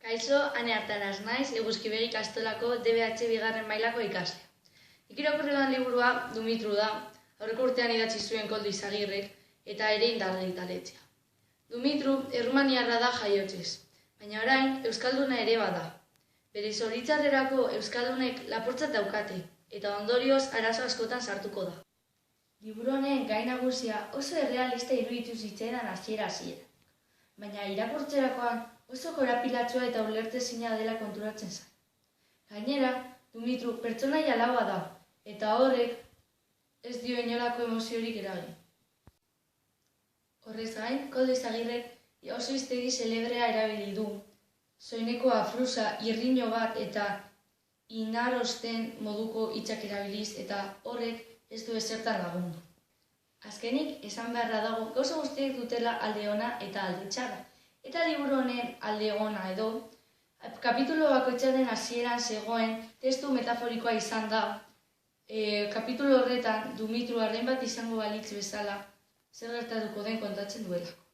Kaixo, Ane Artaraz naiz, Eguzkibegi ikastolako DBH bigarren mailako ikaslea. Irakurri dudan liburua Dumitru da, aurreko urtean idatzi zuen Koldo Izagirrek eta Erein argitaletxea. Dumitru errumaniarra da jaiotzez, baina orain euskalduna ere bada. Bere zoritxarrerako euskaldunek lapurtzat daukate eta ondorioz arazo askotan sartuko da. Liburu honen gai nagusia oso errealista iruditu zitzaidan hasiera-hasieran, baina irakurtzerakoan oso korapilatsua eta ulertezina dela konturatzen zen. Gainera, Dumitru pertsonaia laua da, eta horrek ez dio inolako emoziorik eragin. Horrez gain, Koldo Izagirrek oso hiztegi zelebrea erabili du, soineko afrusa, irriño bat eta inarosten moduko hitzak erabiliz, eta horrek ez du ezertan lagundu. Azkenik, esan beharra dago, gauza guztiek dutela alde ona eta alde txarra. Eta liburu honen alde ona edo, kapitulo bakoitzaren hasieran zegoen testu metaforikoa izan da, kapitulo horretan Dumitru arrain bat izango balitz bezala zer gertatuko den kontatzen duelako.